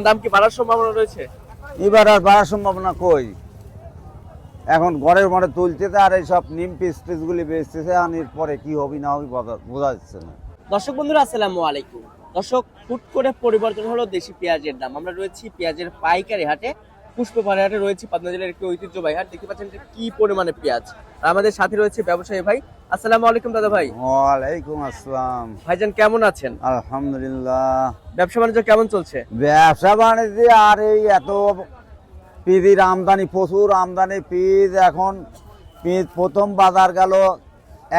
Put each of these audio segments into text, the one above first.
দাম কি বাড়ার সম্ভাবনা রয়েছে? এবার আর বাড়ার সম্ভাবনা কই, এখন ঘরের মধ্যে তুলতেছে আর এই সব নিম পিস গুলি বেচতেছে, আর এর পরে কি হবে না হবে বোঝা যাচ্ছে না। দর্শক বন্ধুরা আসসালামু আলাইকুম। দর্শক, হুট করে পরিবর্তন হলো দেশি পেঁয়াজের দাম। আমরা রয়েছি পেঁয়াজের পাইকারি হাটে, পুষ্পপাড়া হাটে রয়েছি, পাবনা জেলার একটি ঐতিহ্যবাহী হাট। দেখতে পাচ্ছেন যে কি পরিমাণে পেঁয়াজ। আর আমাদের সাথে রয়েছে ব্যবসায়ী ভাই। আসসালামু আলাইকুম দাদা ভাই। ওয়ালাইকুম আসসালাম। ভাইজান কেমন আছেন? আলহামদুলিল্লাহ। ব্যবসা বাণিজ্য কেমন চলছে? ব্যবসা বাণিজ্য আর এই এত পিঁজির আমদানি, প্রচুর আমদানি পিঁজ। এখন পিঁজ প্রথম বাজার গেল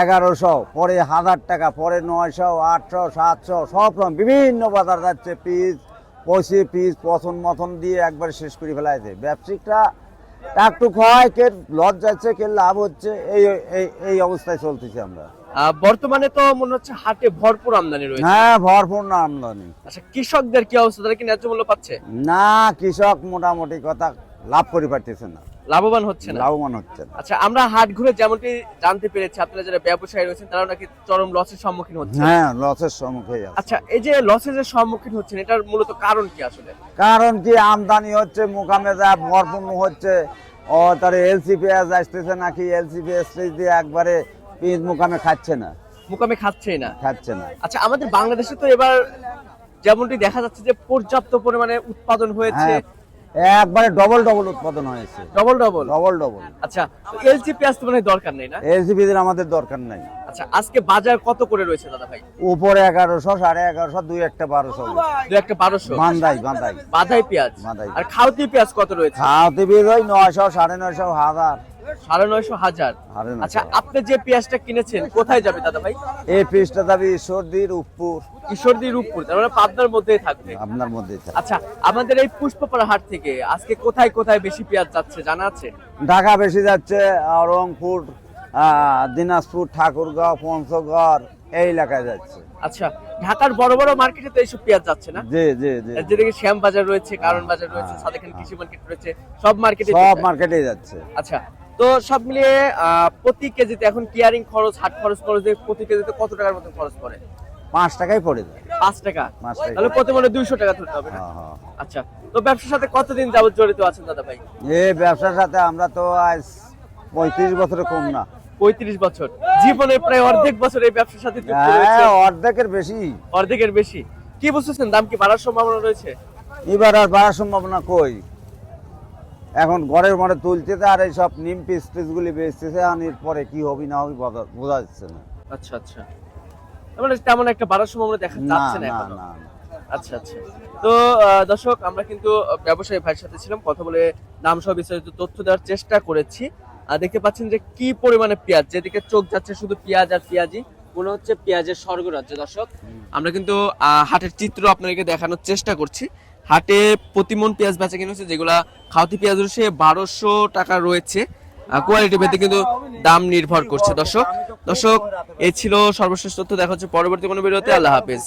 1100, পরে 1000 টাকা, পরে 900, 800, 700, সব রকম বিভিন্ন বাজার যাচ্ছে। পিঁজ পয়সে পিঁজ পছন্দ মতন দিয়ে একবার শেষ করে ফেলাইছে। ব্যবসায়িকরা টাকটুক হয়, কে লস যাচ্ছে, কে লাভ হচ্ছে, এই এই এই অবস্থায় চলতেছে আমরা। বর্তমানে তো মনে হচ্ছে হাটে ভরপুর আমদানি রয়েছে। হ্যাঁ, ভরপুর না আমদানি। আচ্ছা, কৃষকদের কি অবস্থা? তারা কি ন্যায্য মূল্য পাচ্ছে? না, কৃষক মোটামুটি কথা লাভ করে পারতেছে না, লাভবান হচ্ছে না, লাভবান হচ্ছে না। আচ্ছা, আমরা হাট ঘুরে যেমনটি জানতে পেরেছি আপনারা যারা ব্যবসায়ী রয়েছেন তারা নাকি চরম লসের সম্মুখীন হচ্ছে। হ্যাঁ, লসের সম্মুখীন আছে। আচ্ছা, এই যে লসের যে সম্মুখীন হচ্ছেন এটার মূলত কারণ কি আসলে? কারণ কি, আমদানি হচ্ছে, মোকামে যা ভরপুর হচ্ছে, ও তার এলসি পেঁয়াজ আসতেছে নাকি, এলসি পেঁয়াজ দিয়ে একবারে পিঁজ মোকামে খাচ্ছে না, মুকামে খাচ্ছেই না। খাচ্ছে না। আচ্ছা, আমাদের বাংলাদেশে তো এবার যেমনটি দেখা যাচ্ছে যে পর্যাপ্ত পরিমাণে উৎপাদন হয়েছে। হ্যাঁ, একবারে ডবল উৎপাদন হয়েছে, ডবল ডবল। আচ্ছা, এলসি পেঁয়াজ তো মানে দরকার নেই না? এলসি পেঁয়াজের আমাদের দরকার নাই। আচ্ছা, আজকে বাজার কত করে রয়েছে দাদা ভাই? উপরে 1100, 1150, দুই একটা 1200, দু একটা 1200 বান্দাই বাধাই পেঁয়াজ। বাঁধাই। আর খাওতি পেঁয়াজ কত রয়েছে? খাওয়াতে পেঁয়াজ ওই 900, 950, 1000। 950, 1000। 950। আচ্ছা, আপনি যে পেঁয়াজটা কিনেছেন কোথায় যাবে দাদা ভাই? এই পিসটা যাবে ঈশ্বরদী, রূপপুর। ঈশ্বরদী, রূপপুর, তার মানে পাবনার মধ্যেই থাকবে। আপনার মধ্যে আচ্ছা, আমাদের এই পুষ্পপাড়া হাট থেকে আজকে কোথায় কোথায় বেশি পেঁয়াজ যাচ্ছে জানা আছে? ঢাকা বেশি যাচ্ছে, রংপুর, দিনাজপুর, ঠাকুরগাঁও, পঞ্চগড়, এই এলাকায় যাচ্ছে। আচ্ছা, ঢাকার বড় বড় মার্কেটে তো এইসব পেঁয়াজ যাচ্ছে না? জি জি জি। যেদিকে শ্যাম বাজার রয়েছে, কারণ বাজার রয়েছে, সাদেখান কৃষি মার্কেট রয়েছে, সব মার্কেটে সব মার্কেটে যাচ্ছে। আচ্ছা, তো সব মিলিয়ে প্রতি কেজিতে এখন কিয়ারিং খরচ, হাট খরচ দিয়ে প্রতি কেজিতে কত টাকার মতো খরচ পড়ে? 5 টাকাই পড়ে যায়। 5 টাকা। 5 টাকা। তাহলে প্রতি মনে 200 টাকা ধরতে হবে না? হ্যাঁ। আচ্ছা, তো ব্যবসার সাথে কতদিন যাবত জড়িত আছেন দাদা ভাই? এই ব্যবসার সাথে আমরা তো আজ 35 বছরে কম না। 35 বছর, জীবনের প্রায় অর্ধেক বছর এই ব্যবসার সাথে যুক্ত রয়েছে। হ্যাঁ, অর্ধেকের বেশি। অর্ধেকের বেশি। কি বুঝতেছেন, দাম কি বাড়ার সম্ভাবনা রয়েছে? এবার আর বাড়ার সম্ভাবনা কই, এখন ঘরের মধ্যে তুলতেছে আর এই সব নিম পিস গুলি বেচতেছে, আর এর পরে কি হবে না হবে বোঝা যাচ্ছে না। আচ্ছা আচ্ছা, মানে তেমন একটা বাড়ার সম্ভাবনা দেখা না যাচ্ছে না না এখনো। না। আচ্ছা আচ্ছা, তো দর্শক, আমরা কিন্তু ব্যবসায়ী ভাইয়ের সাথে ছিলাম, কথা বলে দাম সহ বিস্তারিত তথ্য দেওয়ার চেষ্টা করেছি। দেখতে পাচ্ছেন যে কি পরিমাণে পেঁয়াজ, যেদিকে চোখ যাচ্ছে শুধু পেঁয়াজ আর পেঁয়াজি, মনে হচ্ছে পেঁয়াজের স্বর্গরাজ্য। দর্শক, আমরা কিন্তু হাটের চিত্র আপনাদেরকে দেখানোর চেষ্টা করছি। হাটে প্রতিমন পেঁয়াজ বেচা কিনে হচ্ছে, যেগুলা খাওয়াতি পেঁয়াজ রয়েছে 1200 টাকা রয়েছে। কোয়ালিটি ভেদে কিন্তু দাম নির্ভর করছে। দর্শক, এই ছিল সর্বশেষ তথ্য। দেখা হচ্ছে পরবর্তী কোনো ভিডিওতে। আল্লাহ হাফেজ।